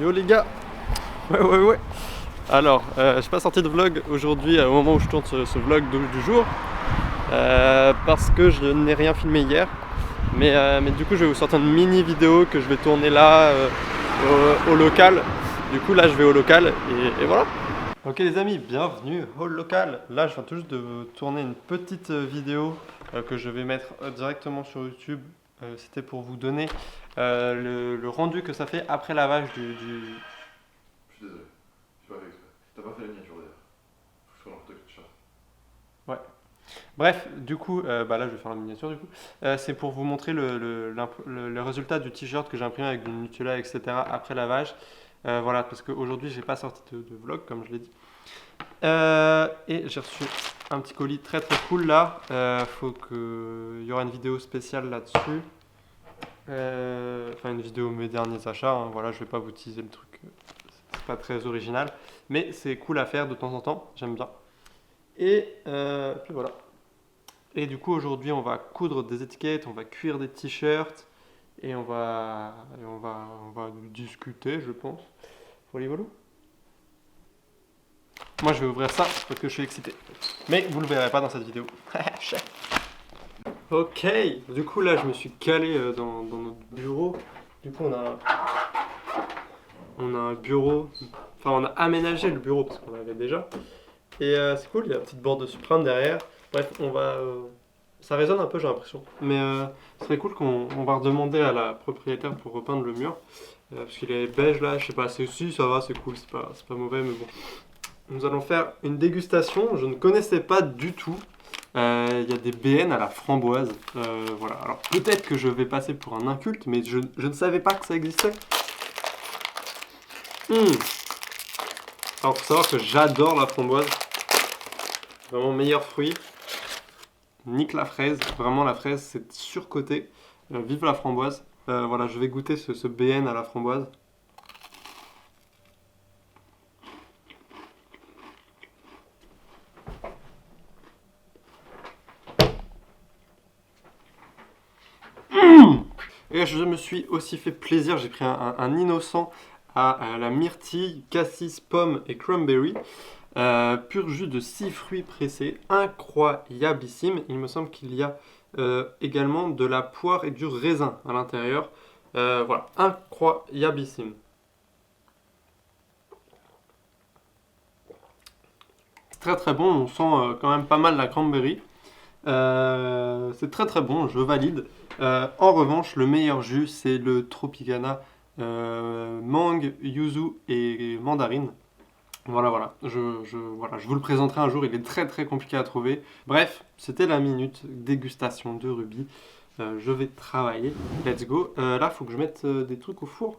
Yo les gars. Ouais. Alors, je suis pas sorti de vlog aujourd'hui au moment où je tourne ce vlog du jour parce que je n'ai rien filmé hier. Mais du coup, je vais vous sortir une mini vidéo que je vais tourner là au local. Du coup, là, je vais au local et voilà. Ok les amis, bienvenue au local. Là, je viens tout juste de tourner une petite vidéo que je vais mettre directement sur YouTube. C'était pour vous donner le rendu que ça fait après lavage du... Je suis désolé, je suis pas fait exprès. T'as pas fait la miniature d'ailleurs. Faut que je sois dans le t-shirt. Ouais. Bref, du coup, là je vais faire la miniature du coup. C'est pour vous montrer le résultat du t-shirt que j'ai imprimé avec du Nutella, etc. après lavage. Voilà, parce qu'aujourd'hui j'ai pas sorti de vlog comme je l'ai dit. Et j'ai reçu un petit colis très cool là. Il y aura une vidéo spéciale là-dessus. Enfin une vidéo mes derniers achats. Hein. Voilà, je vais pas vous teaser le truc. C'est pas très original, mais c'est cool à faire de temps en temps. J'aime bien. Et puis voilà. Et du coup aujourd'hui on va coudre des étiquettes, on va cuire des t-shirts et on va discuter je pense. Voilà. Moi je vais ouvrir ça parce que je suis excité. Mais vous le verrez pas dans cette vidéo. Ok, du coup là je me suis calé dans notre bureau. Du coup on a un bureau, enfin on a aménagé le bureau parce qu'on l'avait déjà. Et c'est cool, il y a la petite borde de Supreme derrière. Bref, ça résonne un peu j'ai l'impression. Mais ce serait cool qu'on va redemander à la propriétaire pour repeindre le mur. Parce qu'il est beige là, je sais pas, si ça va, c'est cool, c'est pas mauvais mais bon. Nous allons faire une dégustation, je ne connaissais pas du tout. Il y a des BN à la framboise. Voilà. Alors peut-être que je vais passer pour un inculte, mais je ne savais pas que ça existait. Alors faut savoir que j'adore la framboise. Vraiment meilleur fruit. Nique la fraise. Vraiment la fraise c'est surcoté. Vive la framboise. Voilà, je vais goûter ce BN à la framboise. Et je me suis aussi fait plaisir, j'ai pris un innocent à la myrtille, cassis, pomme et cranberry. Pur jus de 6 fruits pressés, incroyableissime. Il me semble qu'il y a également de la poire et du raisin à l'intérieur. Voilà, incroyableissime. C'est très bon, on sent quand même pas mal la cranberry. C'est très bon, je valide. En revanche, le meilleur jus, c'est le Tropicana mangue, yuzu et mandarine. Voilà. Je vous le présenterai un jour, il est très compliqué à trouver. Bref, c'était la minute dégustation de Ruby. Je vais travailler, let's go. Là, il faut que je mette des trucs au four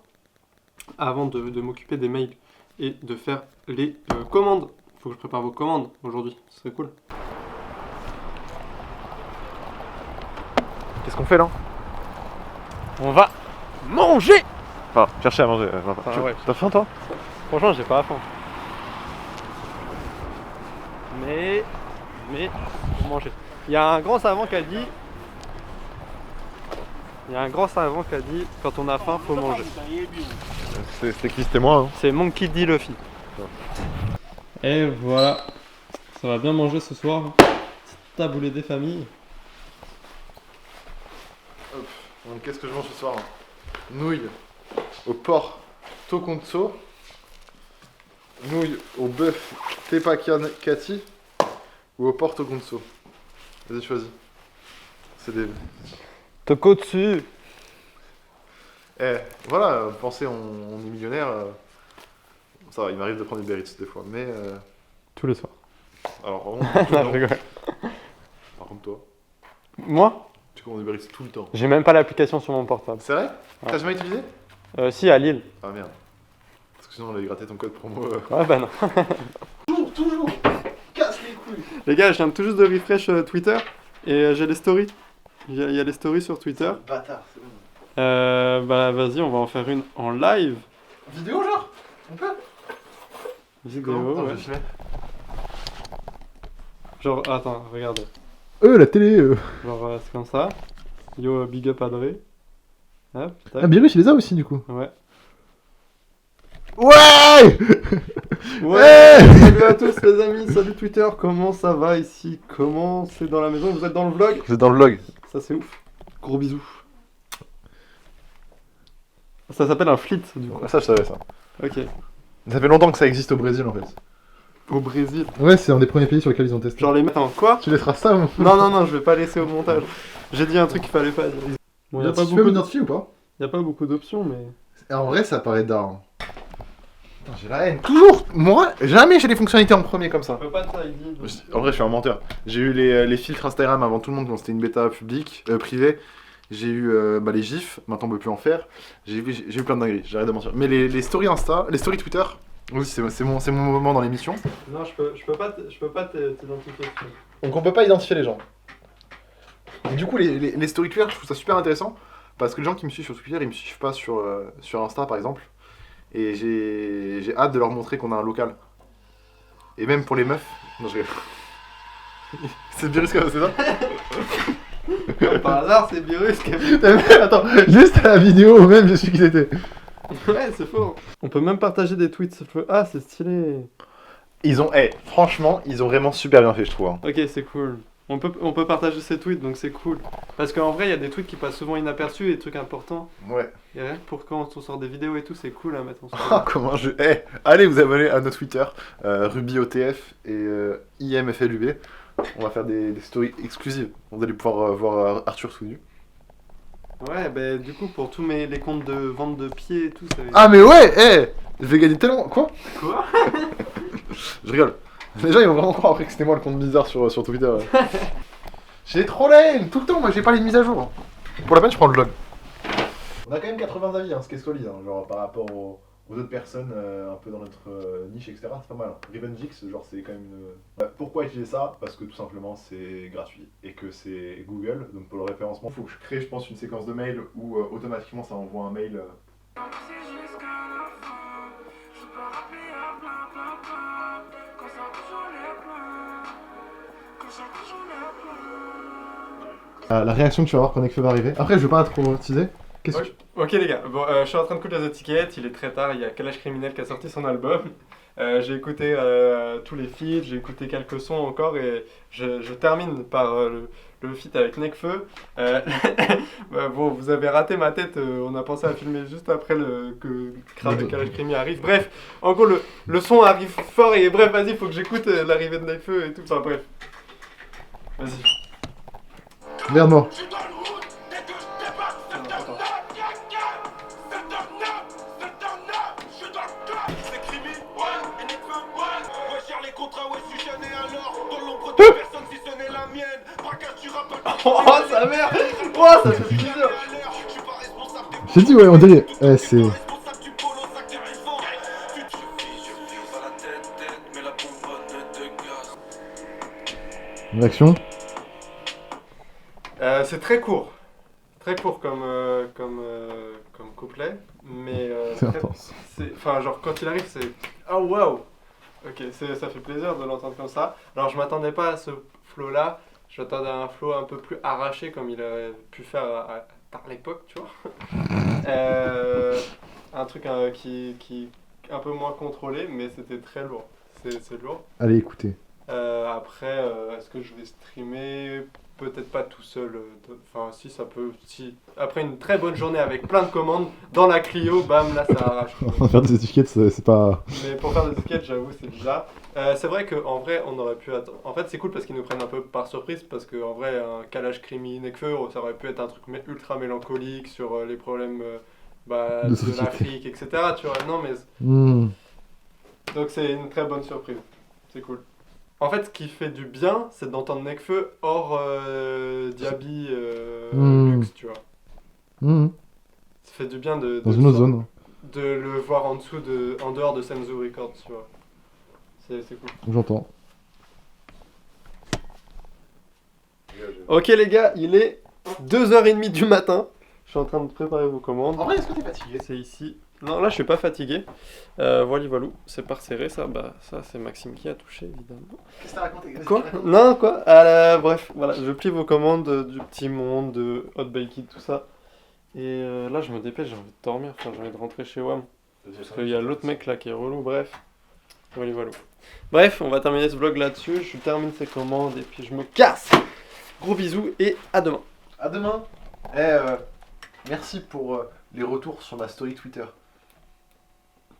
avant de m'occuper des mails et de faire les commandes. Il faut que je prépare vos commandes aujourd'hui, ce serait cool. Qu'est-ce qu'on fait là? On va manger. Enfin, chercher à manger. Ouais. T'as faim toi? Franchement, j'ai pas faim. Mais faut manger. Il y a un grand savant qui a dit quand on a faim, faut manger. C'est qui? C'était moi. Hein. C'est Monkey D. Luffy. Et voilà, ça va bien manger ce soir. Petite taboulée des familles. Hop. Donc qu'est-ce que je mange ce soir? Nouilles au porc tokonso, nouilles au bœuf tepakakati ou au porc tokonso. Vas-y, choisis. C'est des... Tokotsu. Voilà, pensez, on est millionnaire. Ça va, il m'arrive de prendre des Berritz des fois, mais... Tous les soirs. Alors, vraiment, Non, je rigole. par contre, toi, Moi, tu commandes des Berritz tout le temps. j'ai même pas l'application sur mon portable. C'est vrai? Ouais. T'as jamais utilisé? Si, à Lille. Ah merde. Parce que sinon on avait gratté ton code promo. Ouais, bah non. Toujours casse les couilles. Les gars, je viens tout juste de refresh Twitter et j'ai les stories. Il y a les stories sur Twitter. Bâtard, c'est bon. Bah vas-y, on va en faire une en live. Vidéo genre? On peut? Vidéo, ouais. Je fais. Genre, attends, regardez. La télé Genre, c'est comme ça. Yo, big up Adré. Hop, tac. Birus il les a aussi du coup. Ouais. Ouais. Ouais, salut à tous les amis, salut Twitter, comment ça va ici? Comment c'est dans la maison? Vous êtes dans le vlog? Vous êtes dans le vlog. Ça c'est ouf. Gros bisous. Ça s'appelle un flit du coup. Ça, je savais ça. Ok. Ça fait longtemps que ça existe au Brésil en fait. Au Brésil. Ouais, c'est un des premiers pays sur lesquels ils ont testé. Genre les mettre en quoi? Tu laisseras ça, mon. Non, je vais pas laisser au montage. J'ai dit un truc qu'il fallait pas dire. Bon, y a pas Tu peux beaucoup, m'identifier ou pas? y a pas beaucoup d'options, mais. En vrai, ça paraît d'art. Putain, j'ai la haine. Toujours. Moi, jamais j'ai les fonctionnalités en premier comme ça. Je peux pas de ID. donc- En vrai, je suis un menteur. J'ai eu les filtres Instagram avant tout le monde quand c'était une bêta publique, privée. J'ai eu les gifs, maintenant on peut plus en faire. J'ai eu plein de dingueries, j'arrête de mentir. Mais les stories Insta, les stories Twitter, oui, c'est mon moment dans l'émission. Non, je peux pas t'identifier. Donc on peut pas identifier les gens. Et du coup, les stories Twitter, je trouve ça super intéressant. Parce que les gens qui me suivent sur Twitter, ils me suivent pas sur Insta par exemple. Et j'ai hâte de leur montrer qu'on a un local. Et même pour les meufs. Non, je rigole. C'est Virus qui a fait ça. Comme par hasard, c'est Virus qui a vu. Attends, juste à la vidéo, même je suis qui c'était. Ouais, c'est faux. On peut même partager des tweets. Ah, c'est stylé. Franchement, ils ont vraiment super bien fait, je trouve. Hein. Ok, c'est cool. On peut partager ces tweets, donc c'est cool. Parce qu'en vrai, il y a des trucs qui passent souvent inaperçus et des trucs importants. Ouais. Et rien que pour quand on sort des vidéos et tout, c'est cool à mettre en story. Ah, comment je. Allez vous abonner à notre Twitter, RubyOTF et IMFLUB. On va faire des stories exclusives. Vous allez pouvoir voir Arthur tout nu. Ouais, bah du coup, pour tous les comptes de vente de pieds et tout, ça va être- Ah, mais ouais, je vais gagner tellement. Quoi? Quoi? Je rigole. Les gens ils vont vraiment croire après que c'était moi le compte bizarre sur Twitter. Ouais. J'ai trop la haine, tout le temps, moi j'ai pas les mises à jour. Pour la peine, je prends le log. On a quand même 80 avis, ce qui est solide, genre par rapport aux autres personnes un peu dans notre niche, etc. C'est pas mal. Revengix, genre c'est quand même une. Pourquoi utiliser ça? Parce que tout simplement c'est gratuit et que c'est Google, donc pour le référencement, il faut que je crée, je pense, une séquence de mails où automatiquement ça envoie un mail. La réaction que tu vas avoir quand Nekfeu va arriver. Après, je veux pas trop teaser. Qu'est-ce que tu... Ok les gars, bon, je suis en train de coudre les étiquettes, il est très tard, il y a Kalash Criminel qui a sorti son album. J'ai écouté tous les feats, j'ai écouté quelques sons encore et je termine par le feat avec Nekfeu. Bon, vous avez raté ma tête, on a pensé à filmer juste après que Kalash Criminel arrive. Bref, en gros le son arrive fort et bref, vas-y, faut que j'écoute l'arrivée de Nekfeu et tout, enfin bref. Vas-y. Merde, moi. Oh sa mère! Oh ça fait plaisir! J'ai dit, ouais, on dirait. C'est. L'action. C'est très court comme couplet, mais C'est intense. enfin genre quand il arrive c'est oh waouh, ok ça fait plaisir de l'entendre comme ça. Alors je m'attendais pas à ce flow là, je m'attendais à un flow un peu plus arraché comme il aurait pu faire par l'époque, tu vois. Un truc qui un peu moins contrôlé, mais c'était très lourd, c'est lourd. Allez, écoutez. Après, est-ce que je vais streamer? Peut-être pas tout seul. Enfin, si, ça peut. Si. Après une très bonne journée avec plein de commandes, dans la Clio, bam, là ça arrache. Faire des étiquettes, c'est pas. Mais pour faire des étiquettes, j'avoue, c'est bizarre. C'est vrai qu'en vrai, on aurait pu attendre. En fait, c'est cool parce qu'ils nous prennent un peu par surprise. Parce qu'en vrai, un Kalash Krimi Nekfeu, ça aurait pu être un truc ultra mélancolique sur les problèmes de l'Afrique, etc. Tu vois, non, mais. Donc, c'est une très bonne surprise. C'est cool. En fait, ce qui fait du bien, c'est d'entendre Nekfeu hors Diaby Luxe, tu vois. Ça fait du bien dans une autre zone. De le voir en dehors de Senzu Records, tu vois. C'est cool. J'entends. Ok les gars, il est 2h30 du matin. Je suis en train de préparer vos commandes. En vrai, est-ce que t'es fatigué? C'est ici. Non, là je suis pas fatigué. Voilà, c'est pas resserré ça. Bah, ça c'est Maxime qui a touché évidemment. Qu'est-ce que t'as raconté? Quoi? Non, quoi? Bref, voilà, je plie vos commandes du Petit Monde, de Hot Baked, tout ça. Et là je me dépêche, j'ai envie de dormir, enfin j'ai envie de rentrer chez WAM. Parce qu'il y a l'autre mec là qui est relou, bref. Voilà, voilà. Bref, on va terminer ce vlog là-dessus. Je termine ces commandes et puis je me casse. Gros bisous et à demain. À demain. Merci pour les retours sur ma story Twitter.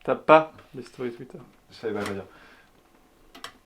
T'as pas les stories Twitter. Je savais pas quoi dire.